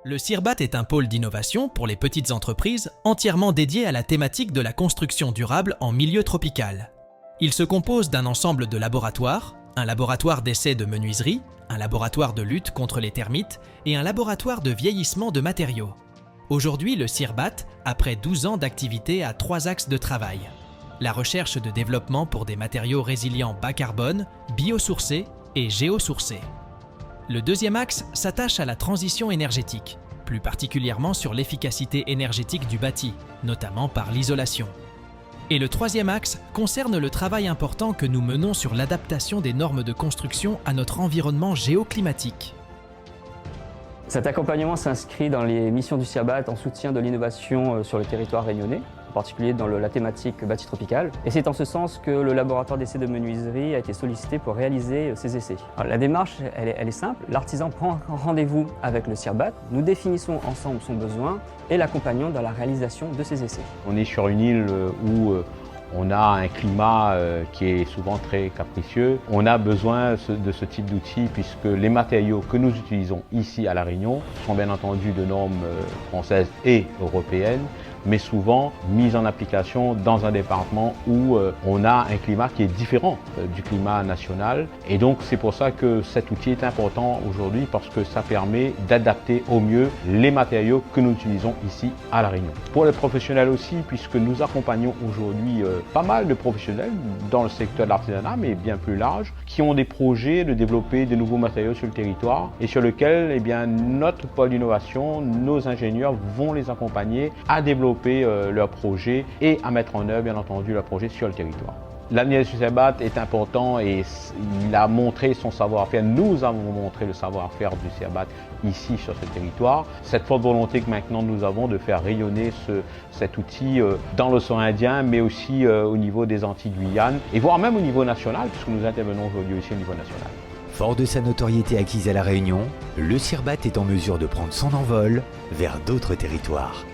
Le CIRBAT est un pôle d'innovation pour les petites entreprises entièrement dédié à la thématique de la construction durable en milieu tropical. Il se compose d'un ensemble de laboratoires, un laboratoire d'essai de menuiserie, un laboratoire de lutte contre les termites et un laboratoire de vieillissement de matériaux. Aujourd'hui, le CIRBAT, après 12 ans d'activité, a 3 axes de travail. La recherche de développement pour des matériaux résilients bas carbone, biosourcés et géosourcés. Le deuxième axe s'attache à la transition énergétique, plus particulièrement sur l'efficacité énergétique du bâti, notamment par l'isolation. Et le troisième axe concerne le travail important que nous menons sur l'adaptation des normes de construction à notre environnement géoclimatique. Cet accompagnement s'inscrit dans les missions du CIRBAT en soutien de l'innovation sur le territoire réunionnais, en particulier dans la thématique bâti tropical. Et c'est en ce sens que le laboratoire d'essai de menuiserie a été sollicité pour réaliser ces essais. Alors, la démarche, elle est simple. L'artisan prend rendez-vous avec le CIRBAT, nous définissons ensemble son besoin et l'accompagnons dans la réalisation de ces essais. On est sur une île où on a un climat qui est souvent très capricieux. On a besoin de ce type d'outils puisque les matériaux que nous utilisons ici à La Réunion sont bien entendu de normes françaises et européennes, mais souvent mis en application dans un département où on a un climat qui est différent du climat national. Et donc c'est pour ça que cet outil est important aujourd'hui parce que ça permet d'adapter au mieux les matériaux que nous utilisons ici à La Réunion. Pour les professionnels aussi, puisque nous accompagnons aujourd'hui pas mal de professionnels dans le secteur de l'artisanat, mais bien plus large, qui ont des projets de développer de nouveaux matériaux sur le territoire et sur lesquels notre pôle d'innovation, nos ingénieurs vont les accompagner à développer leurs projets et à mettre en œuvre, bien entendu, leurs projets sur le territoire. L'avenir du CIRBAT est important et il a montré son savoir-faire. Nous avons montré le savoir-faire du CIRBAT ici sur ce territoire. Cette forte volonté que maintenant nous avons de faire rayonner cet outil dans l'océan Indien, mais aussi au niveau des Antilles-Guyane et voire même au niveau national, puisque nous intervenons aujourd'hui aussi au niveau national. Fort de sa notoriété acquise à La Réunion, le CIRBAT est en mesure de prendre son envol vers d'autres territoires.